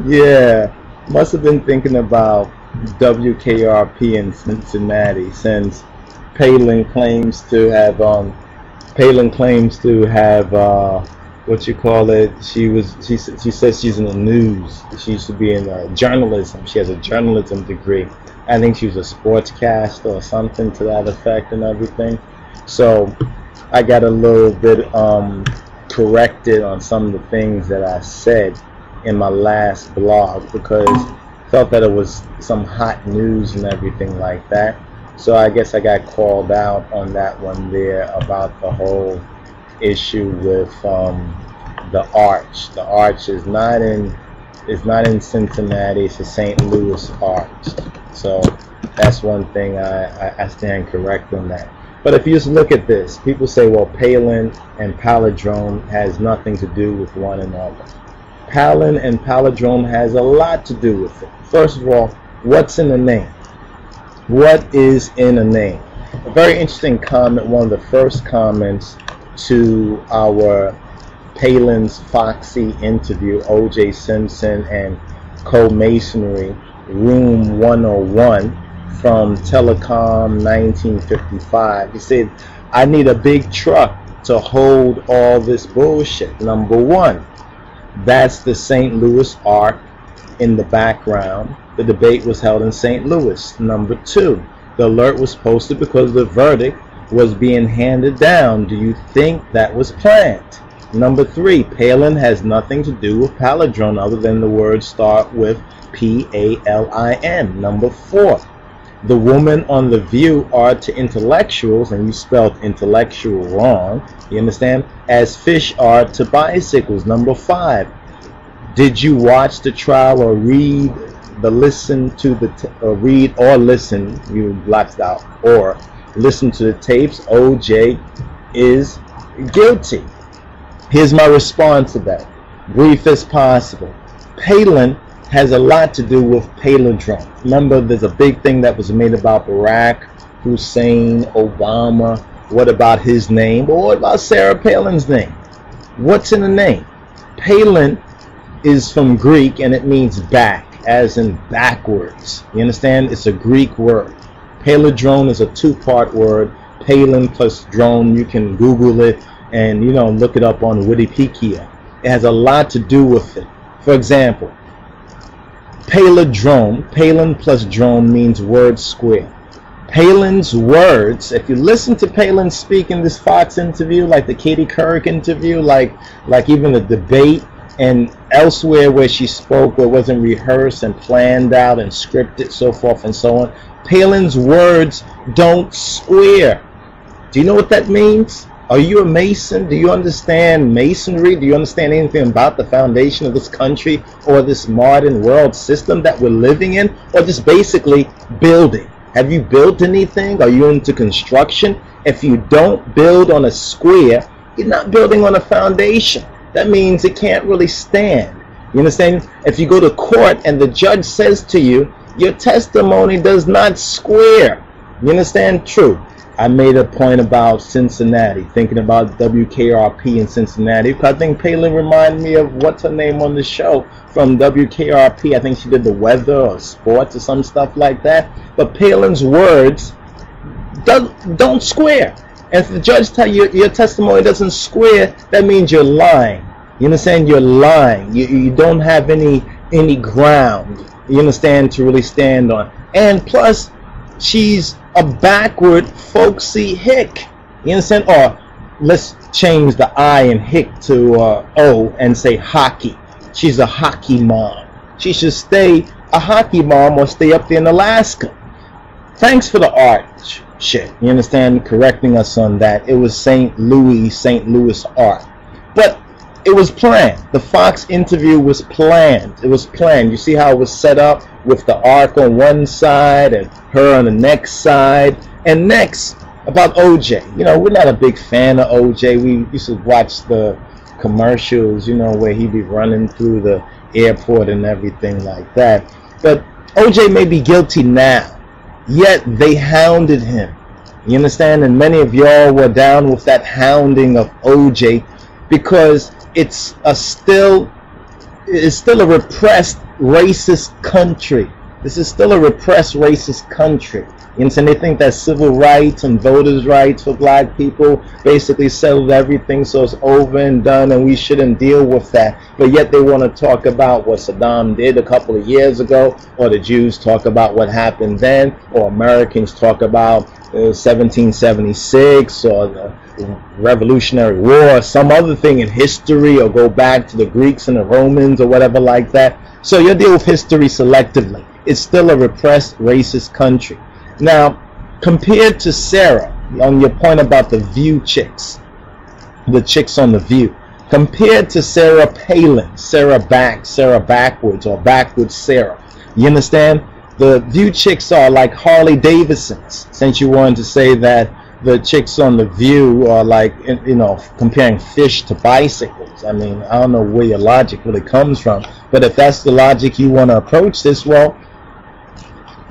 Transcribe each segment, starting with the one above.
Yeah, must have been thinking about WKRP in Cincinnati, since Palin claims to have what you call it. She says she's in the news. She used to be in journalism. She has a journalism degree. I think she was a sportscaster or something to that effect and everything. So I got a little bit corrected on some of the things that I said in my last blog, because I felt that it was some hot news and everything like that. So I guess I got called out on that one there about the whole issue with the arch. The arch is not in Cincinnati. It's a St. Louis arch. So that's one thing I stand correct on that. But if you just look at this, people say, well, Palin and Palindrome has nothing to do with one another. Palin and Palindrome has a lot to do with it. First of all, what's in the name? What is in a name? A very interesting comment, one of the first comments to our Palin's Foxy interview, O.J. Simpson and Co-Masonry, Room 101 from Telecom 1955. He said, I need a big truck to hold all this bullshit. Number one, that's the St. Louis Ark in the background. The debate was held in St. Louis. Number two, the alert was posted because the verdict was being handed down. Do you think that was planned? Number three, Palin has nothing to do with Palindrome other than the words start with P-A-L-I-N. Number four, the women on The View are to intellectuals, and you spelled intellectual wrong, you understand, as fish are to bicycles. Number five, did you watch the trial or read or listen, you blocked out, or listen to the tapes? OJ is guilty. Here's my response to that, brief as possible. Palin has a lot to do with Palindrome. Remember, there's a big thing that was made about Barack Hussein Obama. What about his name? Or what about Sarah Palin's name? What's in the name? Palin is from Greek, and it means back, as in backwards. You understand? It's a Greek word. Palindrome is a two-part word. Palin plus drone. You can Google it and, you know, look it up on Wikipedia. It has a lot to do with it. For example, Palindrome, Palin plus drone means word square. Palin's words, if you listen to Palin speak in this Fox interview, like the Katie Couric interview, like even the debate and elsewhere where she spoke, where it wasn't rehearsed and planned out and scripted, so forth and so on, Palin's words don't square. Do you know what that means? Are you a Mason? Do you understand Masonry? Do you understand anything about the foundation of this country or this modern world system that we're living in? Or just basically building? Have you built anything? Are you into construction? If you don't build on a square, you're not building on a foundation. That means it can't really stand. You understand? If you go to court and the judge says to you, your testimony does not square. You understand? True. I made a point about Cincinnati, thinking about WKRP in Cincinnati, because I think Palin reminded me of what's her name on the show from WKRP. I think she did the weather or sports or some stuff like that. But Palin's words don't square. And if the judge tells you your testimony doesn't square, that means you're lying. You understand? You're lying. You don't have any ground, you understand, to really stand on. And plus, she's a backward folksy hick. You understand? Or let's change the I in hick to O and say hockey. She's a hockey mom. She should stay a hockey mom or stay up there in Alaska. Thanks for the art shit. You understand? Correcting us on that. It was St. Louis art. But it was planned. The Fox interview was planned. It was planned. You see how it was set up with the ark on one side and her on the next side. And next, about OJ. You know, we're not a big fan of OJ. We used to watch the commercials, you know, where he'd be running through the airport and everything like that. But OJ may be guilty now, yet they hounded him. You understand? And many of y'all were down with that hounding of OJ because it's a still it's still a repressed racist country. This is still a repressed racist country. You understand? They think that civil rights and voters' rights for black people basically settled everything, so it's over and done and we shouldn't deal with that. But yet they want to talk about what Saddam did a couple of years ago, or the Jews talk about what happened then, or Americans talk about 1776 or the Revolutionary War, or some other thing in history, or go back to the Greeks and the Romans or whatever like that. So you deal with history selectively. It's still a repressed racist country. Now, compared to Sarah, on your point about the View chicks, the chicks on the View, compared to Sarah Palin, Sarah backwards, or backwards Sarah, you understand? The View chicks are like Harley-Davisons, since you wanted to say that the chicks on the View are like, you know, comparing fish to bicycles. I mean, I don't know where your logic really comes from, but if that's the logic you want to approach this, well,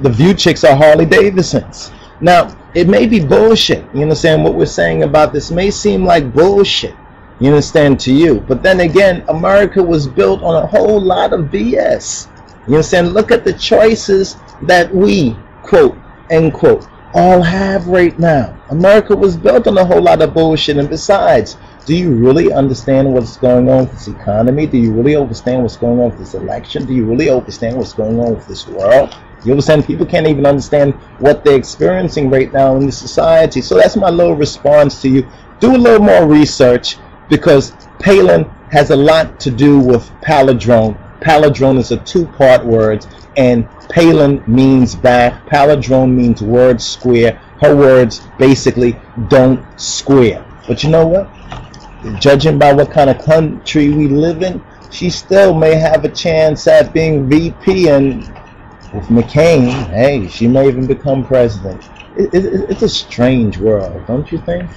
the View chicks are Harley-Davisons. Now, it may be bullshit. You understand? What we're saying about this may seem like bullshit, you understand, to you. But then again, America was built on a whole lot of BS. You understand? Look at the choices that we, quote, end quote, all have right now. America was built on a whole lot of bullshit. And besides, do you really understand what's going on with this economy? Do you really understand what's going on with this election? Do you really understand what's going on with this world? You understand? People can't even understand what they're experiencing right now in the society. So that's my little response to you. Do a little more research, because Palin has a lot to do with palindrome. Palindrome is a two-part word, and Palin means back. Palindrome means word square. Her words basically don't square. But you know what? Judging by what kind of country we live in, she still may have a chance at being VP, and with McCain, hey, she may even become president. It's a strange world, don't you think?